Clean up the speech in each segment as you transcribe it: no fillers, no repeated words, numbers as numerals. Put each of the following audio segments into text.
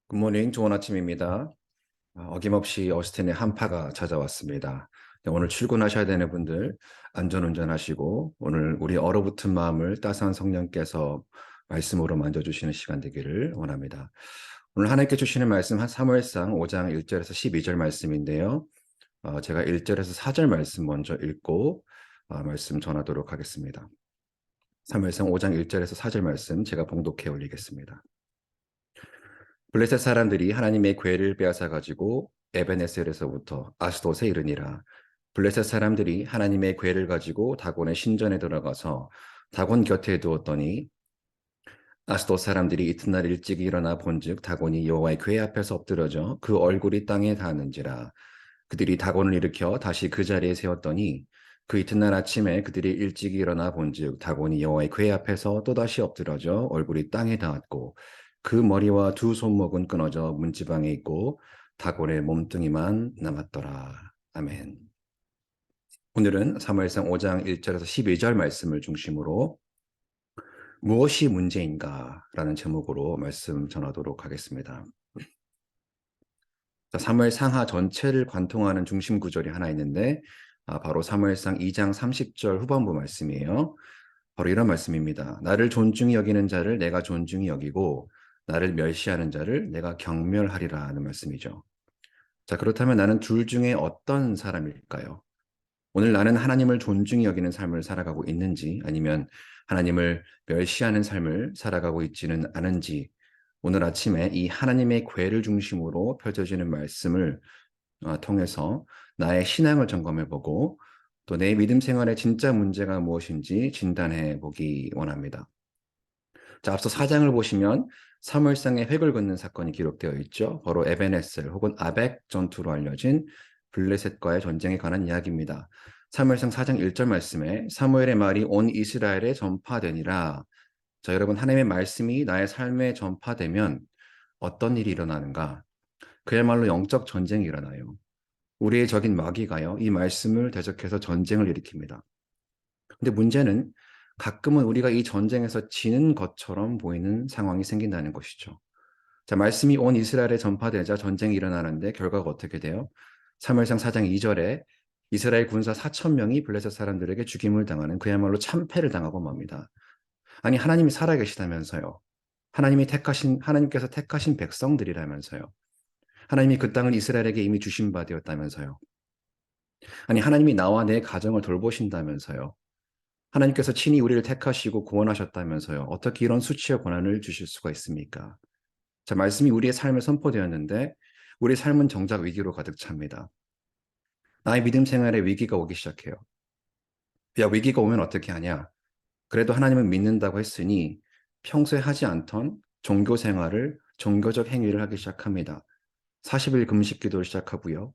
굿모닝, 좋은 아침입니다. 어김없이 어스틴의 한파가 찾아왔습니다. 네, 오늘 출근하셔야 되는 분들 안전운전하시고 오늘 우리 얼어붙은 마음을 따스한 성령께서 말씀으로 만져주시는 시간 되기를 원합니다. 오늘 하나님께 주시는 말씀 한 사무엘상 5장 1절에서 12절 말씀인데요. 제가 1절에서 4절 말씀 먼저 읽고 말씀 전하도록 하겠습니다. 사무엘상 5장 1절에서 4절 말씀 제가 봉독해 올리겠습니다. 블레셋 사람들이 하나님의 궤를 빼앗아 가지고 에베네셀에서부터 아스돗에 이르니라. 블레셋 사람들이 하나님의 궤를 가지고 다곤의 신전에 들어가서 다곤 곁에 두었더니 아스돗 사람들이 이튿날 일찍 일어나 본즉 다곤이 여호와의 궤 앞에서 엎드러져 그 얼굴이 땅에 닿았는지라. 그들이 다곤을 일으켜 다시 그 자리에 세웠더니 그 이튿날 아침에 그들이 일찍 일어나 본즉 다곤이 여호와의 궤 앞에서 또다시 엎드러져 얼굴이 땅에 닿았고 그 머리와 두 손목은 끊어져 문지방에 있고 다곤의 몸뚱이만 남았더라. 아멘. 오늘은 사무엘상 5장 1절에서 12절 말씀을 중심으로 무엇이 문제인가? 라는 제목으로 말씀 전하도록 하겠습니다. 사무엘 상하 전체를 관통하는 중심 구절이 하나 있는데 바로 사무엘상 2장 30절 후반부 말씀이에요. 바로 이런 말씀입니다. 나를 존중히 여기는 자를 내가 존중히 여기고 나를 멸시하는 자를 내가 경멸하리라 하는 말씀이죠. 자, 그렇다면 나는 둘 중에 어떤 사람일까요? 오늘 나는 하나님을 존중히 여기는 삶을 살아가고 있는지 아니면 하나님을 멸시하는 삶을 살아가고 있지는 않은지 오늘 아침에 이 하나님의 궤를 중심으로 펼쳐지는 말씀을 통해서 나의 신앙을 점검해보고 또 내 믿음 생활의 진짜 문제가 무엇인지 진단해 보기 원합니다. 자, 앞서 4장을 보시면 사무엘상의 획을 긋는 사건이 기록되어 있죠. 바로 에베네셀 혹은 아벡 전투로 알려진 블레셋과의 전쟁에 관한 이야기입니다. 사무엘상 4장 1절 말씀에 사무엘의 말이 온 이스라엘에 전파되니라. 자, 여러분, 하나님의 말씀이 나의 삶에 전파되면 어떤 일이 일어나는가? 그야말로 영적 전쟁이 일어나요. 우리의 적인 마귀가요, 이 말씀을 대적해서 전쟁을 일으킵니다. 근데 문제는 가끔은 우리가 이 전쟁에서 지는 것처럼 보이는 상황이 생긴다는 것이죠. 자, 말씀이 온 이스라엘에 전파되자 전쟁이 일어나는데 결과가 어떻게 돼요? 사무엘상 4장 2절에 이스라엘 군사 4천 명이 블레셋 사람들에게 죽임을 당하는 그야말로 참패를 당하고 맙니다. 아니, 하나님이 살아계시다면서요. 하나님께서 택하신 백성들이라면서요. 하나님이 그 땅을 이스라엘에게 이미 주신 바 되었다면서요. 아니, 하나님이 나와 내 가정을 돌보신다면서요. 하나님께서 친히 우리를 택하시고 구원하셨다면서요. 어떻게 이런 수치와 고난을 주실 수가 있습니까? 자, 말씀이 우리의 삶에 선포되었는데 우리의 삶은 정작 위기로 가득 찹니다. 나의 믿음 생활에 위기가 오기 시작해요. 야, 위기가 오면 어떻게 하냐? 그래도 하나님을 믿는다고 했으니 평소에 하지 않던 종교 생활을, 종교적 행위를 하기 시작합니다. 40일 금식 기도를 시작하고요.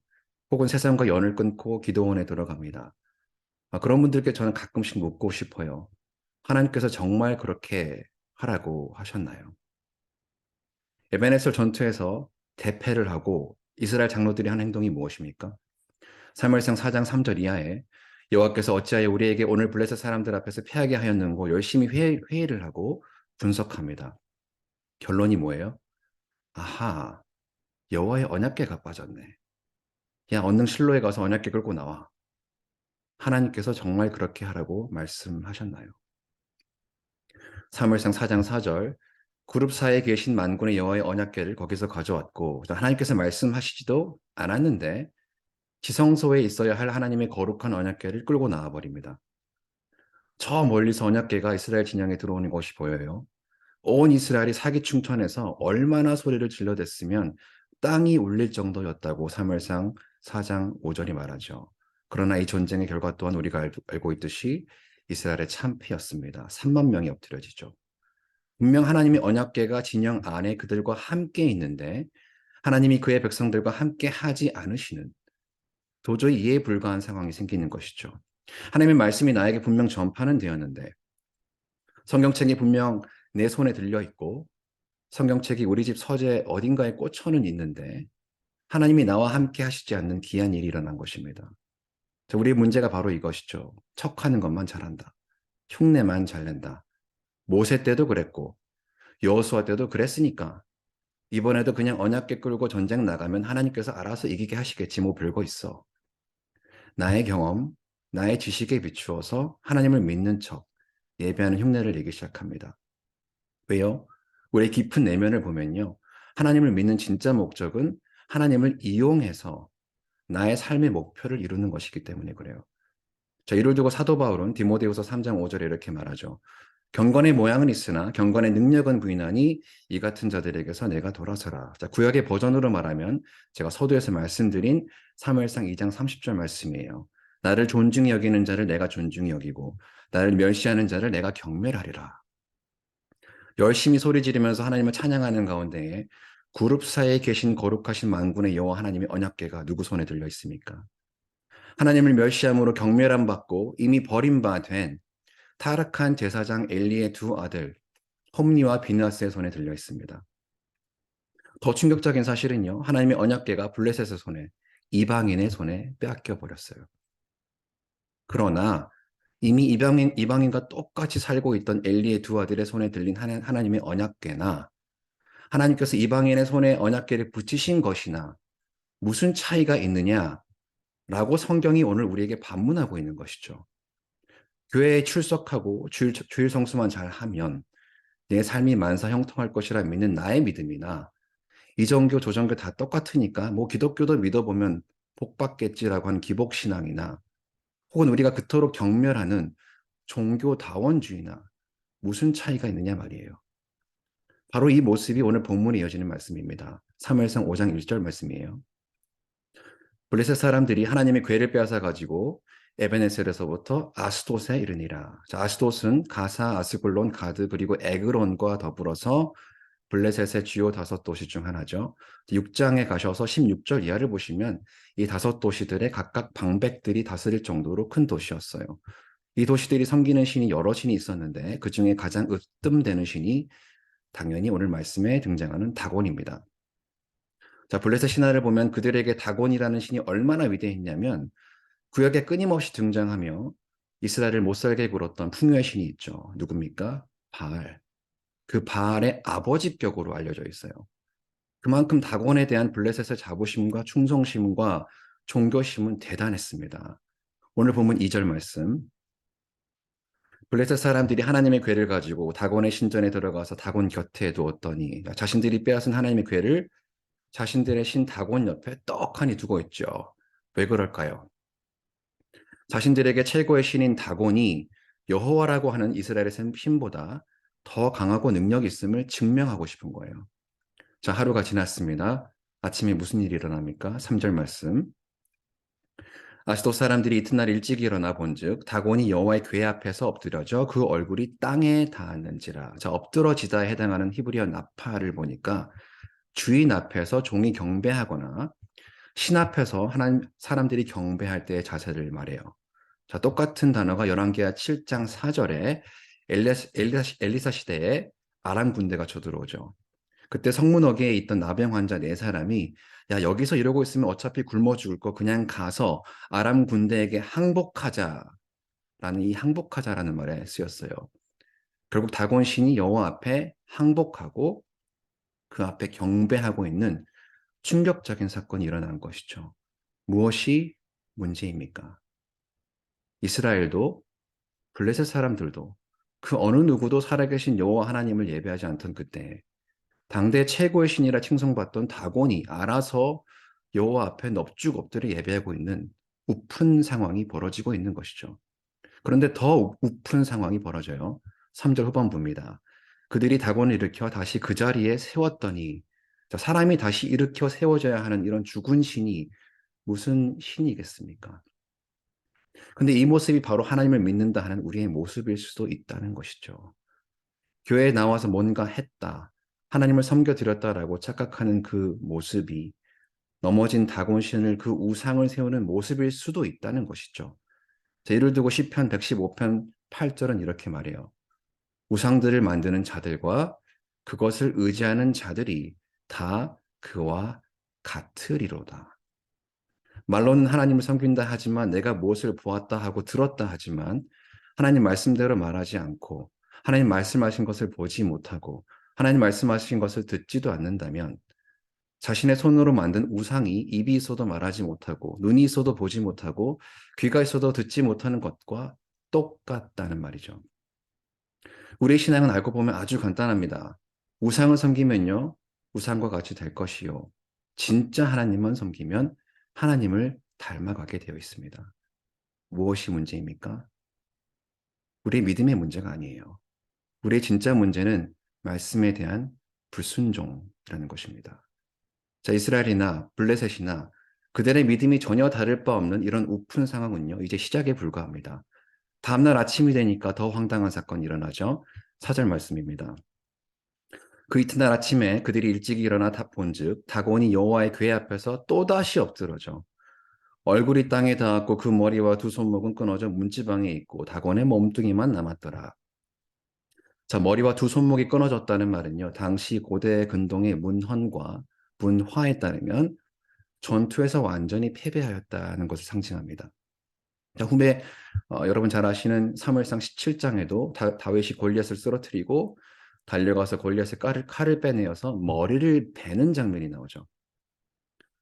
혹은 세상과 연을 끊고 기도원에 들어갑니다. 그런 분들께 저는 가끔씩 묻고 싶어요. 하나님께서 정말 그렇게 하라고 하셨나요? 에베네셀 전투에서 대패를 하고 이스라엘 장로들이 한 행동이 무엇입니까? 사무엘상 4장 3절 이하에 여호와께서 어찌하여 우리에게 오늘 블레셋 사람들 앞에서 패하게 하였는고 열심히 회의를 하고 분석합니다. 결론이 뭐예요? 아하, 여호와의 언약궤가 빠졌네. 야, 얼른 실로에 가서 언약궤 끌고 나와. 하나님께서 정말 그렇게 하라고 말씀하셨나요? 사무엘상 4장 4절 그룹 사이에 계신 만군의 여호와의 언약궤를 거기서 가져왔고 하나님께서 말씀하시지도 않았는데 지성소에 있어야 할 하나님의 거룩한 언약궤를 끌고 나와 버립니다. 저 멀리서 언약궤가 이스라엘 진영에 들어오는 것이 보여요. 온 이스라엘이 사기충천해서 얼마나 소리를 질러댔으면 땅이 울릴 정도였다고 사무엘상 4장 5절이 말하죠. 그러나 이 전쟁의 결과 또한 우리가 알고 있듯이 이스라엘의 참패였습니다. 3만 명이 엎드려지죠. 분명 하나님의 언약궤가 진영 안에 그들과 함께 있는데 하나님이 그의 백성들과 함께 하지 않으시는 도저히 이해 불가한 상황이 생기는 것이죠. 하나님의 말씀이 나에게 분명 전파는 되었는데 성경책이 분명 내 손에 들려 있고 성경책이 우리 집 서재 어딘가에 꽂혀는 있는데 하나님이 나와 함께 하시지 않는 기이한 일이 일어난 것입니다. 우리의 문제가 바로 이것이죠. 척하는 것만 잘한다. 흉내만 잘 낸다. 모세 때도 그랬고 여호수아 때도 그랬으니까 이번에도 그냥 언약궤 끌고 전쟁 나가면 하나님께서 알아서 이기게 하시겠지. 뭐 별거 있어. 나의 경험, 나의 지식에 비추어서 하나님을 믿는 척 예배하는 흉내를 내기 시작합니다. 왜요? 우리의 깊은 내면을 보면요. 하나님을 믿는 진짜 목적은 하나님을 이용해서 나의 삶의 목표를 이루는 것이기 때문에 그래요. 자, 이를 두고 사도 바울은 디모데후서 3장 5절에 이렇게 말하죠. 경건의 모양은 있으나 경건의 능력은 부인하니 이 같은 자들에게서 내가 돌아서라. 자, 구약의 버전으로 말하면 제가 서두에서 말씀드린 사무엘상 2장 30절 말씀이에요. 나를 존중히 여기는 자를 내가 존중히 여기고 나를 멸시하는 자를 내가 경멸하리라. 열심히 소리 지르면서 하나님을 찬양하는 가운데에 그룹 사이에 계신 거룩하신 만군의 여호와 하나님의 언약궤가 누구 손에 들려 있습니까? 하나님을 멸시함으로 경멸함 받고 이미 버림받은 타락한 제사장 엘리의 두 아들 홈니와 비느하스의 손에 들려 있습니다. 더 충격적인 사실은요. 하나님의 언약궤가 블레셋의 손에 이방인의 손에 빼앗겨 버렸어요. 그러나 이미 이방인과 똑같이 살고 있던 엘리의 두 아들의 손에 들린 하나님의 언약궤나 하나님께서 이방인의 손에 언약궤를 붙이신 것이나 무슨 차이가 있느냐라고 성경이 오늘 우리에게 반문하고 있는 것이죠. 교회에 출석하고 주일 성수만 잘하면 내 삶이 만사 형통할 것이라 믿는 나의 믿음이나 이정교 조정교 다 똑같으니까 뭐 기독교도 믿어보면 복 받겠지라고 하는 기복신앙이나 혹은 우리가 그토록 경멸하는 종교다원주의나 무슨 차이가 있느냐 말이에요. 바로 이 모습이 오늘 본문에 이어지는 말씀입니다. 사무엘상 5장 1절 말씀이에요. 블레셋 사람들이 하나님의 궤를 빼앗아 가지고 에베네셀에서부터 아스돗에 이르니라. 자, 아스돗은 가사, 아스글론, 가드 그리고 에그론과 더불어서 블레셋의 주요 다섯 도시 중 하나죠. 6장에 가셔서 16절 이하를 보시면 이 다섯 도시들의 각각 방백들이 다스릴 정도로 큰 도시였어요. 이 도시들이 섬기는 신이 여러 신이 있었는데 그 중에 가장 으뜸되는 신이 당연히 오늘 말씀에 등장하는 다곤입니다. 자, 블레셋 신화를 보면 그들에게 다곤이라는 신이 얼마나 위대했냐면 구약에 끊임없이 등장하며 이스라엘을 못살게 굴었던 풍요의 신이 있죠. 누굽니까? 바알. 그 바알의 아버지격으로 알려져 있어요. 그만큼 다곤에 대한 블레셋의 자부심과 충성심과 종교심은 대단했습니다. 오늘 보면 2절 말씀. 블레셋 사람들이 하나님의 궤를 가지고 다곤의 신전에 들어가서 다곤 곁에 두었더니 자신들이 빼앗은 하나님의 궤를 자신들의 신 다곤 옆에 떡하니 두고 있죠. 왜 그럴까요? 자신들에게 최고의 신인 다곤이 여호와라고 하는 이스라엘의 신보다 더 강하고 능력 있음을 증명하고 싶은 거예요. 자, 하루가 지났습니다. 아침에 무슨 일이 일어납니까? 3절 말씀. 아스돗 사람들이 이튿날 일찍 일어나 본즉 다곤이 여호와의 궤 앞에서 엎드려져 그 얼굴이 땅에 닿았는지라. 자, 엎드러지다에 해당하는 히브리어 나파를 보니까 주인 앞에서 종이 경배하거나 신 앞에서 하나님 사람들이 경배할 때의 자세를 말해요. 자, 똑같은 단어가 열왕기하 7장 4절에 엘리사 시대에 아람 군대가 쳐들어오죠. 그때 성문어계에 있던 나병 환자 네 사람이 야, 여기서 이러고 있으면 어차피 굶어 죽을 거 그냥 가서 아람 군대에게 항복하자라는 이 항복하자라는 말에 쓰였어요. 결국 다곤 신이 여호와 앞에 항복하고 그 앞에 경배하고 있는 충격적인 사건이 일어난 것이죠. 무엇이 문제입니까? 이스라엘도 블레셋 사람들도 그 어느 누구도 살아계신 여호와 하나님을 예배하지 않던 그때 당대 최고의 신이라 칭송받던 다곤이 알아서 여호와 앞에 넙죽 엎드려 예배하고 있는 우픈 상황이 벌어지고 있는 것이죠. 그런데 더 우픈 상황이 벌어져요. 3절 후반부입니다. 그들이 다곤을 일으켜 다시 그 자리에 세웠더니 사람이 다시 일으켜 세워져야 하는 이런 죽은 신이 무슨 신이겠습니까? 근데 이 모습이 바로 하나님을 믿는다 하는 우리의 모습일 수도 있다는 것이죠. 교회에 나와서 뭔가 했다, 하나님을 섬겨드렸다라고 착각하는 그 모습이 넘어진 다곤신을 그 우상을 세우는 모습일 수도 있다는 것이죠. 자, 예를 들고 시편 115편 8절은 이렇게 말해요. 우상들을 만드는 자들과 그것을 의지하는 자들이 다 그와 같으리로다. 말로는 하나님을 섬긴다 하지만 내가 무엇을 보았다 하고 들었다 하지만 하나님 말씀대로 말하지 않고 하나님 말씀하신 것을 보지 못하고 하나님 말씀하신 것을 듣지도 않는다면 자신의 손으로 만든 우상이 입이 있어도 말하지 못하고 눈이 있어도 보지 못하고 귀가 있어도 듣지 못하는 것과 똑같다는 말이죠. 우리의 신앙은 알고 보면 아주 간단합니다. 우상을 섬기면요, 우상과 같이 될 것이요. 진짜 하나님만 섬기면 하나님을 닮아가게 되어 있습니다. 무엇이 문제입니까? 우리의 믿음의 문제가 아니에요. 우리의 진짜 문제는 말씀에 대한 불순종이라는 것입니다. 자, 이스라엘이나 블레셋이나 그들의 믿음이 전혀 다를 바 없는 이런 우픈 상황은요, 이제 시작에 불과합니다. 다음날 아침이 되니까 더 황당한 사건이 일어나죠. 4절 말씀입니다. 그 이튿날 아침에 그들이 일찍 일어나 본즉 다곤이 여호와의 궤 앞에서 또다시 엎드러져 얼굴이 땅에 닿았고 그 머리와 두 손목은 끊어져 문지방에 있고 다곤의 몸뚱이만 남았더라. 자, 머리와 두 손목이 끊어졌다는 말은요, 당시 고대 근동의 문헌과 문화에 따르면 전투에서 완전히 패배하였다는 것을 상징합니다. 자, 후에 여러분 잘 아시는 사무엘상 17장에도 다윗이 골리앗을 쓰러뜨리고 달려가서 골리앗의 칼을 빼내어서 머리를 베는 장면이 나오죠.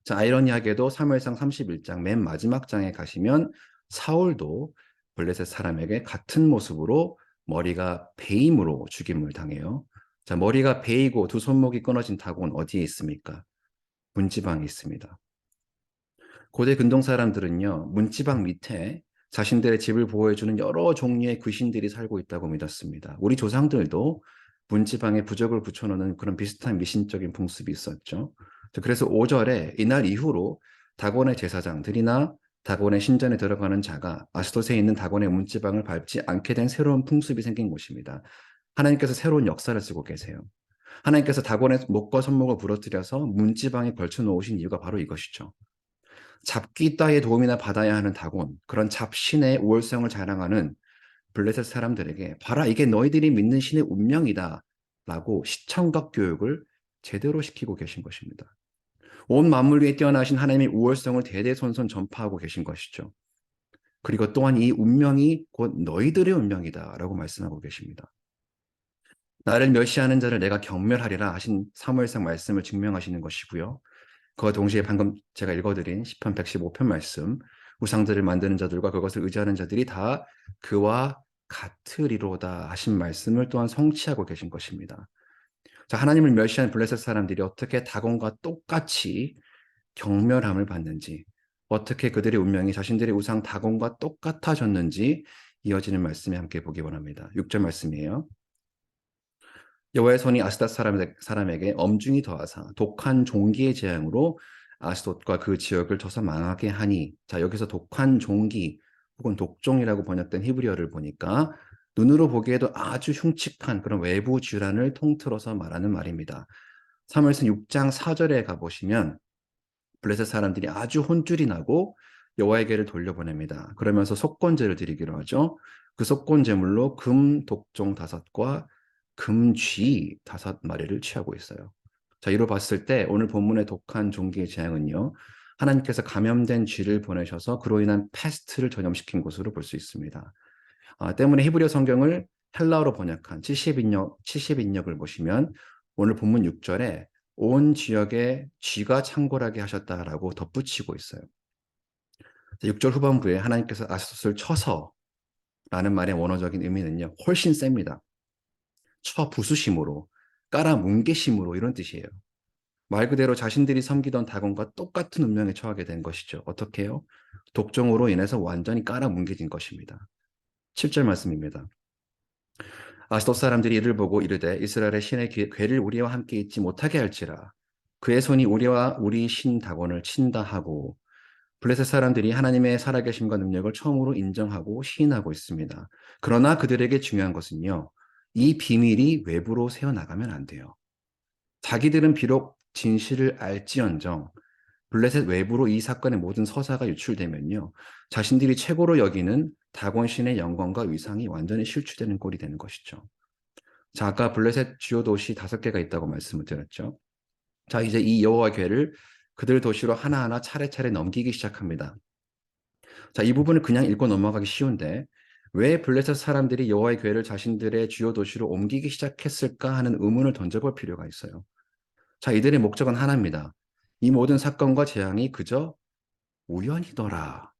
자, 아이러니하게도 사무엘상 31장 맨 마지막 장에 가시면 사울도 블레셋 사람에게 같은 모습으로 머리가 베임으로 죽임을 당해요. 자, 머리가 베이고 두 손목이 끊어진 다곤은 어디에 있습니까? 문지방에 있습니다. 고대 근동 사람들은요, 문지방 밑에 자신들의 집을 보호해주는 여러 종류의 귀신들이 살고 있다고 믿었습니다. 우리 조상들도 문지방에 부적을 붙여놓는 그런 비슷한 미신적인 풍습이 있었죠. 그래서 5절에 이날 이후로 다곤의 제사장들이나 다곤의 신전에 들어가는 자가 아스돗에 있는 다곤의 문지방을 밟지 않게 된 새로운 풍습이 생긴 것입니다. 하나님께서 새로운 역사를 쓰고 계세요. 하나님께서 다곤의 목과 손목을 부러뜨려서 문지방에 걸쳐 놓으신 이유가 바로 이것이죠. 잡기 따위의 도움이나 받아야 하는 다곤, 그런 잡신의 우월성을 자랑하는 블레셋 사람들에게 봐라, 이게 너희들이 믿는 신의 운명이다 라고 시청각 교육을 제대로 시키고 계신 것입니다. 온 만물 위에 뛰어나신 하나님의 우월성을 대대손손 전파하고 계신 것이죠. 그리고 또한 이 운명이 곧 너희들의 운명이다 라고 말씀하고 계십니다. 나를 멸시하는 자를 내가 경멸하리라 하신 사무엘상 말씀을 증명하시는 것이고요. 그와 동시에 방금 제가 읽어드린 시편 115편 말씀, 우상들을 만드는 자들과 그것을 의지하는 자들이 다 그와 같으리로다 하신 말씀을 또한 성취하고 계신 것입니다. 자, 하나님을 멸시한 블레셋 사람들이 어떻게 다곤과 똑같이 경멸함을 받는지, 어떻게 그들의 운명이 자신들의 우상 다곤과 똑같아졌는지 이어지는 말씀에 함께 보기 원합니다. 6절 말씀이에요. 여호와의 손이 아스돗 사람에게 엄중히 더하사 독한 종기의 재앙으로 아스돗과 그 지역을 쳐서 망하게 하니, 자, 여기서 독한 종기 혹은 독종이라고 번역된 히브리어를 보니까 눈으로 보기에도 아주 흉측한 그런 외부 질환을 통틀어서 말하는 말입니다. 사무엘상 6장 4절에 가보시면 블레셋 사람들이 아주 혼쭐이 나고 여호와에게를 돌려보냅니다. 그러면서 속건제를 드리기로 하죠. 그 속건 제물로 금 독종 5과 금쥐 5마리를 취하고 있어요. 자, 이로 봤을 때 오늘 본문의 독한 종기의 재앙은요, 하나님께서 감염된 쥐를 보내셔서 그로 인한 패스트를 전염시킨 것으로 볼 수 있습니다. 때문에 히브리어 성경을 헬라어로 번역한 70인역을 보시면 오늘 본문 6절에 온 지역에 쥐가 창궐하게 하셨다라고 덧붙이고 있어요. 6절 후반부에 하나님께서 아스돗을 쳐서 라는 말의 원어적인 의미는요, 훨씬 셉니다. 쳐 부수심으로, 깔아 뭉개심으로 이런 뜻이에요. 말 그대로 자신들이 섬기던 다곤과 똑같은 운명에 처하게 된 것이죠. 어떻게 해요? 독종으로 인해서 완전히 깔아 뭉개진 것입니다. 7절 말씀입니다. 아스돗 사람들이 이를 보고 이르되 이스라엘의 신의 궤를 우리와 함께 있지 못하게 할지라 그의 손이 우리와 우리 신 다곤을 친다 하고, 블레셋 사람들이 하나님의 살아계심과 능력을 처음으로 인정하고 시인하고 있습니다. 그러나 그들에게 중요한 것은요, 이 비밀이 외부로 새어나가면 안 돼요. 자기들은 비록 진실을 알지언정 블레셋 외부로 이 사건의 모든 서사가 유출되면요, 자신들이 최고로 여기는 다곤 신의 영광과 위상이 완전히 실추되는 꼴이 되는 것이죠. 자, 아까 블레셋 주요 도시 5개가 있다고 말씀을 드렸죠. 자, 이제 이 여호와 궤를 그들 도시로 하나하나 차례차례 넘기기 시작합니다. 자, 이 부분을 그냥 읽고 넘어가기 쉬운데 왜 블레셋 사람들이 여호와의 교회를 자신들의 주요 도시로 옮기기 시작했을까 하는 의문을 던져볼 필요가 있어요. 자, 이들의 목적은 하나입니다. 이 모든 사건과 재앙이 그저 우연이더라만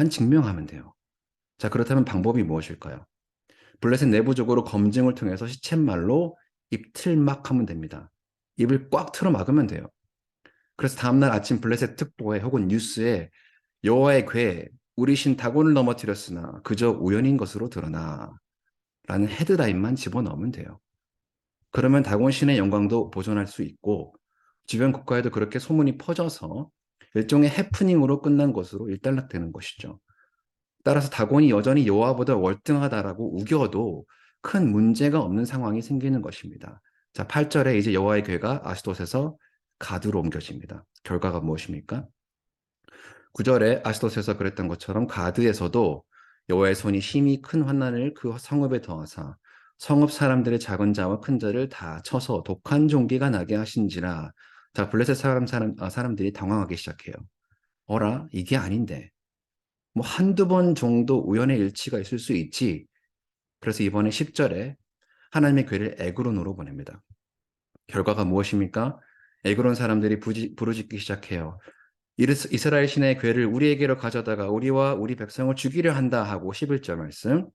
증명하면 돼요. 자, 그렇다면 방법이 무엇일까요? 블레셋 내부적으로 검증을 통해서 시쳇말로 입틀막 하면 됩니다. 입을 꽉 틀어 막으면 돼요. 그래서 다음날 아침 블레셋 특보에 혹은 뉴스에 여호와의 궤 우리 신 다곤을 넘어뜨렸으나 그저 우연인 것으로 드러나 라는 헤드라인만 집어넣으면 돼요. 그러면 다곤 신의 영광도 보존할 수 있고 주변 국가에도 그렇게 소문이 퍼져서 일종의 해프닝으로 끝난 것으로 일단락되는 것이죠. 따라서 다곤이 여전히 여호와보다 월등하다라고 우겨도 큰 문제가 없는 상황이 생기는 것입니다. 자, 8절에 이제 여호와의 궤가 아스돗에서 가드로 옮겨집니다. 결과가 무엇입니까? 9절에 아스돗에서 그랬던 것처럼 가드에서도 여호와의 손이 심히 큰 환난을 그 성읍에 더하사 성읍 사람들의 작은 자와 큰 자를 다 쳐서 독한 종기가 나게 하신지라. 자, 블레셋 사람들이 당황하기 시작해요. 어라, 이게 아닌데. 뭐 한두 번 정도 우연의 일치가 있을 수 있지. 그래서 이번에 10절에 하나님의 궤를 에그론으로 보냅니다. 결과가 무엇입니까? 에그론 사람들이 부르짖기 시작해요. 이스라엘 신의 궤를 우리에게로 가져다가 우리와 우리 백성을 죽이려 한다 하고 11절 말씀.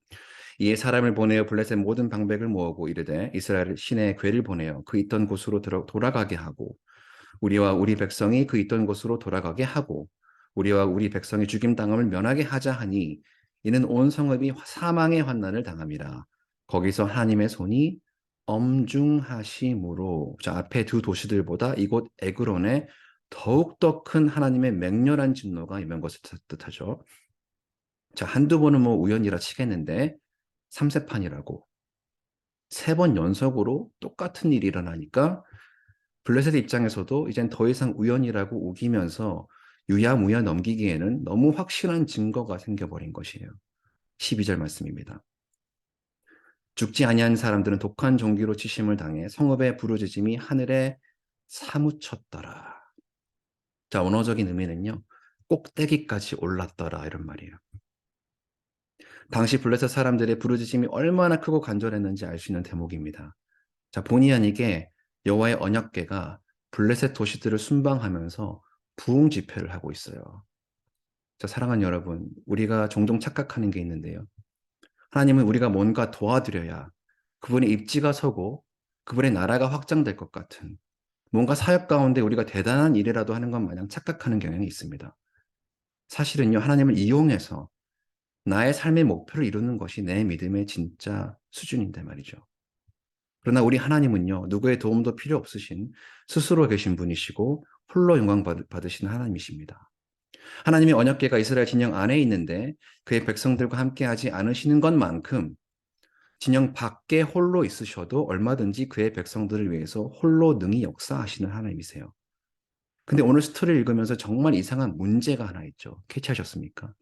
이에 사람을 보내어 블레셋 모든 방백을 모으고 이르되 이스라엘 신의 궤를 보내어 그 있던 곳으로 돌아가게 하고 우리와 우리 백성이 그 있던 곳으로 돌아가게 하고 우리와 우리 백성이 죽임당함을 면하게 하자 하니 이는 온 성읍이 사망의 환난을 당함이라. 거기서 하나님의 손이 엄중하심으로, 자, 앞에 두 도시들보다 이곳 에그론에 더욱더 큰 하나님의 맹렬한 진노가 임한 것을 뜻하죠. 자, 한두 번은 뭐 우연이라 치겠는데 3세판이라고 3번 연속으로 똑같은 일이 일어나니까 블레셋 입장에서도 이젠 더 이상 우연이라고 우기면서 유야무야 넘기기에는 너무 확실한 증거가 생겨버린 것이에요. 12절 말씀입니다. 죽지 아니한 사람들은 독한 종기로 치심을 당해 성읍의 부르짖음이 하늘에 사무쳤더라. 자, 언어적인 의미는요. 꼭대기까지 올랐더라 이런 말이에요. 당시 블레셋 사람들의 부르짖음이 얼마나 크고 간절했는지 알 수 있는 대목입니다. 자, 본의 아니게 여호와의 언약궤가 블레셋 도시들을 순방하면서 부흥 집회를 하고 있어요. 자, 사랑하는 여러분, 우리가 종종 착각하는 게 있는데요. 하나님은 우리가 뭔가 도와드려야 그분의 입지가 서고 그분의 나라가 확장될 것 같은 뭔가 사역 가운데 우리가 대단한 일이라도 하는 것 마냥 착각하는 경향이 있습니다. 사실은요, 하나님을 이용해서 나의 삶의 목표를 이루는 것이 내 믿음의 진짜 수준인데 말이죠. 그러나 우리 하나님은요, 누구의 도움도 필요 없으신 스스로 계신 분이시고 홀로 영광 받으신 하나님이십니다. 하나님의 언약궤가 이스라엘 진영 안에 있는데 그의 백성들과 함께하지 않으시는 것만큼 진영 밖에 홀로 있으셔도 얼마든지 그의 백성들을 위해서 홀로 능히 역사하시는 하나님이세요. 근데 오늘 스토리를 읽으면서 정말 이상한 문제가 하나 있죠. 캐치하셨습니까?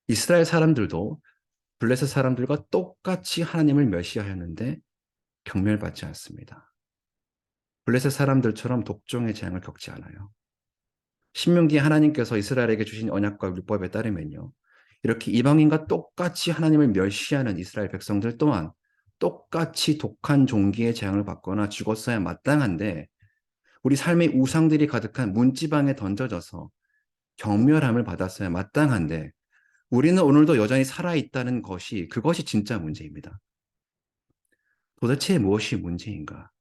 이스라엘 사람들도 블레셋 사람들과 똑같이 하나님을 멸시하였는데 경멸받지 않습니다. 블레셋 사람들처럼 독종의 재앙을 겪지 않아요. 신명기에 하나님께서 이스라엘에게 주신 언약과 율법에 따르면요. 이렇게 이방인과 똑같이 하나님을 멸시하는 이스라엘 백성들 또한 똑같이 독한 종기의 재앙을 받거나 죽었어야 마땅한데 우리 삶의 우상들이 가득한 문지방에 던져져서 경멸함을 받았어야 마땅한데 우리는 오늘도 여전히 살아있다는 것이 그것이 진짜 문제입니다. 도대체 무엇이 문제인가?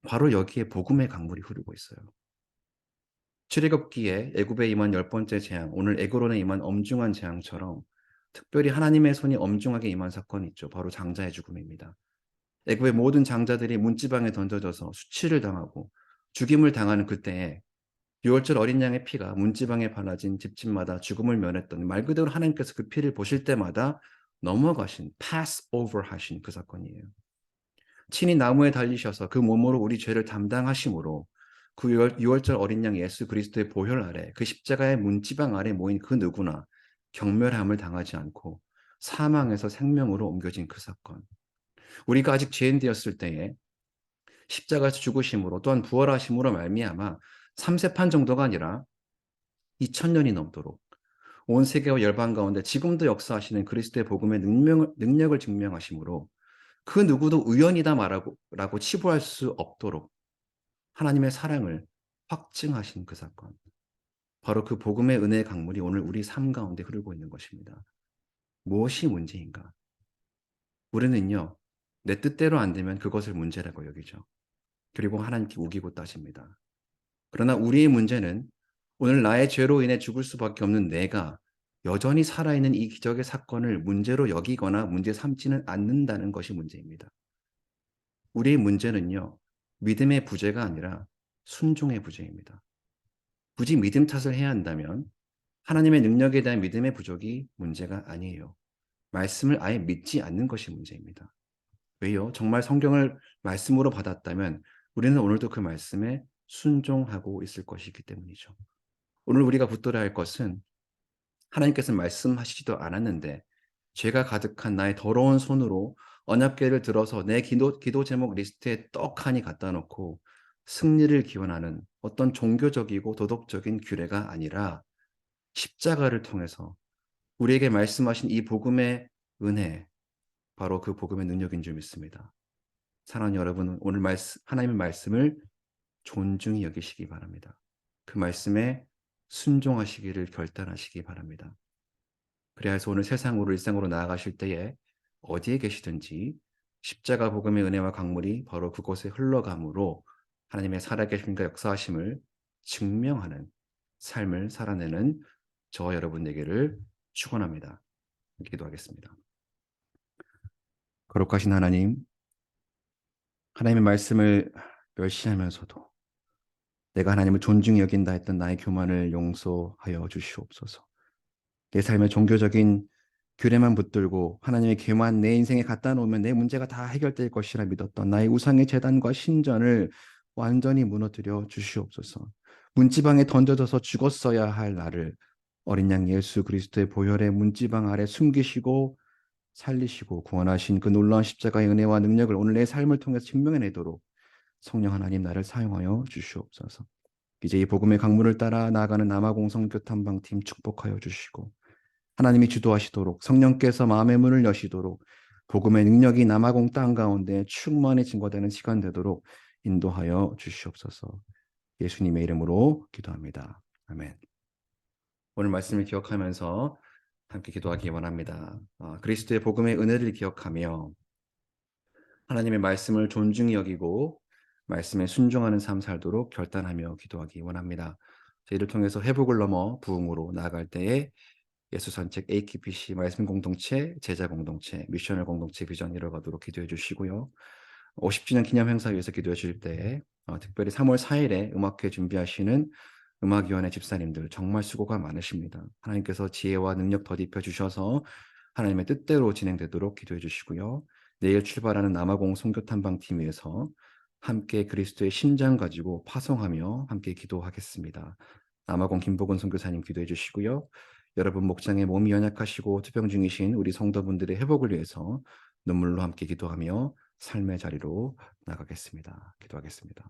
바로 여기에 복음의 강물이 흐르고 있어요. 출애굽기에 애굽에 임한 10번째 재앙, 오늘 에그론에 임한 엄중한 재앙처럼 특별히 하나님의 손이 엄중하게 임한 사건이 있죠. 바로 장자의 죽음입니다. 애굽의 모든 장자들이 문지방에 던져져서 수치를 당하고 죽임을 당하는 그때에 유월절 어린 양의 피가 문지방에 발라진 집집마다 죽음을 면했던 말 그대로 하나님께서 그 피를 보실 때마다 넘어가신, pass over 하신 그 사건이에요. 친히 나무에 달리셔서 그 몸으로 우리 죄를 담당하심으로 그 유월절 어린 양 예수 그리스도의 보혈 아래 그 십자가의 문지방 아래 모인 그 누구나 경멸함을 당하지 않고 사망에서 생명으로 옮겨진 그 사건. 우리가 아직 죄인 되었을 때에 십자가에서 죽으심으로 또한 부활하심으로 말미암아 3세판 정도가 아니라 2000년이 넘도록 온 세계와 열방 가운데 지금도 역사하시는 그리스도의 복음의 능력을 증명하심으로 그 누구도 우연이다 라고 치부할 수 없도록 하나님의 사랑을 확증하신 그 사건. 바로 그 복음의 은혜의 강물이 오늘 우리 삶 가운데 흐르고 있는 것입니다. 무엇이 문제인가? 우리는요, 내 뜻대로 안 되면 그것을 문제라고 여기죠. 그리고 하나님께 우기고 따집니다. 그러나 우리의 문제는 오늘 나의 죄로 인해 죽을 수밖에 없는 내가 여전히 살아있는 이 기적의 사건을 문제로 여기거나 문제 삼지는 않는다는 것이 문제입니다. 우리의 문제는요, 믿음의 부재가 아니라 순종의 부재입니다. 굳이 믿음 탓을 해야 한다면 하나님의 능력에 대한 믿음의 부족이 문제가 아니에요. 말씀을 아예 믿지 않는 것이 문제입니다. 왜요? 정말 성경을 말씀으로 받았다면 우리는 오늘도 그 말씀에 순종하고 있을 것이기 때문이죠. 오늘 우리가 붙들어야 할 것은 하나님께서 말씀하시지도 않았는데 죄가 가득한 나의 더러운 손으로 언약궤를 들어서 내 기도 제목 리스트에 떡하니 갖다 놓고 승리를 기원하는 어떤 종교적이고 도덕적인 규례가 아니라 십자가를 통해서 우리에게 말씀하신 이 복음의 은혜, 바로 그 복음의 능력인 줄 믿습니다. 사랑하는 여러분, 오늘 하나님의 말씀을 존중히 여기시기 바랍니다. 그 말씀에 순종하시기를 결단하시기 바랍니다. 그래야 해서 오늘 세상으로 일상으로 나아가실 때에 어디에 계시든지 십자가 복음의 은혜와 강물이 바로 그곳에 흘러감으로 하나님의 살아계심과 역사하심을 증명하는 삶을 살아내는 저와 여러분 되기를 축원합니다. 기도하겠습니다. 거룩하신 하나님, 하나님의 말씀을 멸시하면서도 내가 하나님을 존중히 여긴다 했던 나의 교만을 용서하여 주시옵소서. 내 삶의 종교적인 규례만 붙들고 하나님의 교만 내 인생에 갖다 놓으면 내 문제가 다 해결될 것이라 믿었던 나의 우상의 제단과 신전을 완전히 무너뜨려 주시옵소서. 문지방에 던져져서 죽었어야 할 나를 어린 양 예수 그리스도의 보혈의 문지방 아래 숨기시고 살리시고 구원하신 그 놀라운 십자가의 은혜와 능력을 오늘 내 삶을 통해서 증명해내도록 성령 하나님 나를 사용하여 주시옵소서. 이제 이 복음의 강물을 따라 나아가는 남아공성교탐방팀 축복하여 주시고 하나님이 주도하시도록 성령께서 마음의 문을 여시도록 복음의 능력이 남아공 땅 가운데 충만히 증거되는 시간 되도록 인도하여 주시옵소서. 예수님의 이름으로 기도합니다. 아멘. 오늘 말씀을 기억하면서 함께 기도하기 원합니다. 그리스도의 복음의 은혜를 기억하며 하나님의 말씀을 존중히 여기고 말씀에 순종하는 삶 살도록 결단하며 기도하기 원합니다. 이를 통해서 회복을 넘어 부흥으로 나아갈 때에 예수산책 AKPC 말씀 공동체, 제자 공동체, 미셔널 공동체 비전 이뤄가도록 기도해 주시고요. 50주년 기념 행사 위해서 기도해 주실 때 특별히 3월 4일에 음악회 준비하시는 음악위원회 집사님들 정말 수고가 많으십니다. 하나님께서 지혜와 능력 더입혀 주셔서 하나님의 뜻대로 진행되도록 기도해 주시고요. 내일 출발하는 남아공 선교탐방팀에서 함께 그리스도의 심장 가지고 파송하며 함께 기도하겠습니다. 남아공 김복은 선교사님 기도해 주시고요. 여러분 목장에 몸이 연약하시고 투병 중이신 우리 성도분들의 회복을 위해서 눈물로 함께 기도하며 삶의 자리로 나가겠습니다. 기도하겠습니다.